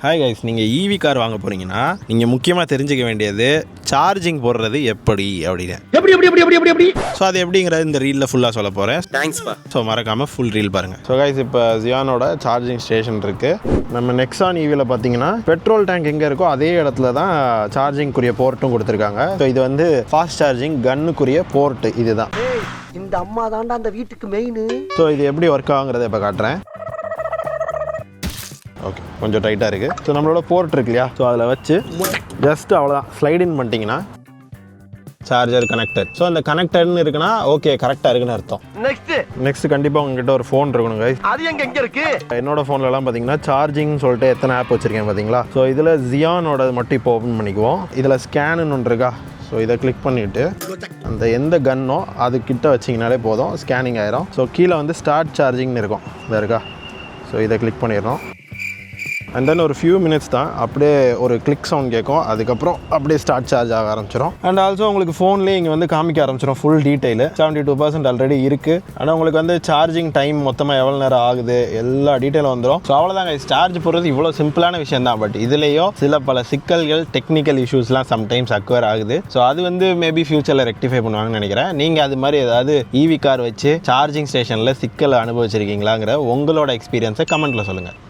Hi guys, நீங்கள் EV car வாங்க போகிறீங்கன்னா நீங்கள் முக்கியமாக தெரிஞ்சுக்க வேண்டியது சார்ஜிங் போடுறது எப்படி அப்படின்னு. ஸோ அது எப்படிங்கிறது இந்த ரீலில் ஃபுல்லாக சொல்ல போகிறேன். தேங்க்ஸ்ப்பா. ஸோ மறக்காமல் ஃபுல் ரீல் பாருங்கள். ஸோ கைஸ், இப்போ ஜியானோட சார்ஜிங் ஸ்டேஷன் இருக்குது. நம்ம நெக்ஸான் ஈவியில் பார்த்தீங்கன்னா பெட்ரோல் டேங்க் எங்கே இருக்கோ அதே இடத்துல தான் சார்ஜிங்குரிய போர்ட்டும் கொடுத்துருக்காங்க. ஸோ இது வந்து ஃபாஸ்ட் சார்ஜிங் கன்னுக்குரிய போர்ட்டு இதுதான். இந்த அம்மா தாண்டா அந்த வீட்டுக்கு மெயின். ஸோ இது எப்படி ஒர்க் ஆகுங்கிறத இப்போ காட்டுறேன். ஓகே, கொஞ்சம் டைட்டாக இருக்குது. ஸோ நம்மளோட போர்ட் இருக்கு இல்லையா, ஸோ அதில் வச்சு ஜஸ்ட் அவ்வளோதான் ஸ்லைட் இன் பண்ணிட்டீங்கன்னா சார்ஜர் கனெக்டட். ஸோ அந்த கனெக்டட்னு இருக்குன்னா ஓகே கரெக்டாக இருக்குன்னு அர்த்தம். நெக்ஸ்ட் கண்டிப்பாக உங்ககிட்ட ஒரு ஃபோன் இருக்கணும் guys. அது எங்க இருக்கு? என்னோட ஃபோன்லலாம் பார்த்தீங்கன்னா சார்ஜிங் சொல்லிட்டு எத்தனை ஆப் வச்சுருக்கேன் பார்த்தீங்களா. ஸோ இதில் ஜியானோட மட்டும் இப்போ ஓப்பன் பண்ணிக்குவோம். இதில் ஸ்கேனுன்னு ஒன்று இருக்கா, ஸோ இதை கிளிக் பண்ணிவிட்டு அந்த எந்த கன்னோ அது கிட்ட வச்சிங்கனாலே போதும், ஸ்கேனிங் ஆயிரும். ஸோ கீழே வந்து ஸ்டார்ட் சார்ஜிங்னு இருக்கும், இதாக இருக்கா. ஸோ இதை கிளிக் பண்ணிடுறோம். அண்ட் தென் ஒரு ஃபியூ மினிட்ஸ் தான், அப்படியே ஒரு கிளிக் சவுண்ட் கேட்கும். அதுக்கப்புறம் அப்படியே ஸ்டார்ட் சார்ஜ் ஆக ஆரம்பிச்சிடும். அண்ட் ஆல்சோ உங்களுக்கு ஃபோன்லேயே இங்கே வந்து காமிக்க ஆரம்பிச்சிடும் ஃபுல் டீட்டெயில். 72% ஆல்ரெடி இருக்குது. ஆனால் உங்களுக்கு வந்து சார்ஜிங் டைம் மொத்தமாக எவ்வளோ நேரம் ஆகுது எல்லா டீட்டெயிலும் வந்துடும். ஸோ அவ்வளோதாங்க, சார்ஜ் போடுறது இவ்வளோ சிம்பிளான விஷயம் தான். பட் இதுலேயும் சில பல சிக்கல்கள், டெக்னிக்கல் இஷ்யூஸ்லாம் சம்டைம்ஸ் அக்வயர் ஆகுது. ஸோ அது வந்து மேபி ஃபியூச்சரில் ரெக்டிஃபை பண்ணுவாங்கன்னு நினைக்கிறேன். நீங்கள் அது மாதிரி ஏதாவது ஈவி கார் வச்சு சார்ஜிங் ஸ்டேஷனில் சிக்கலை அனுபவிச்சிருக்கீங்களாங்கிற உங்களோட எக்ஸ்பீரியன்ஸை கமெண்ட்டில் சொல்லுங்கள்.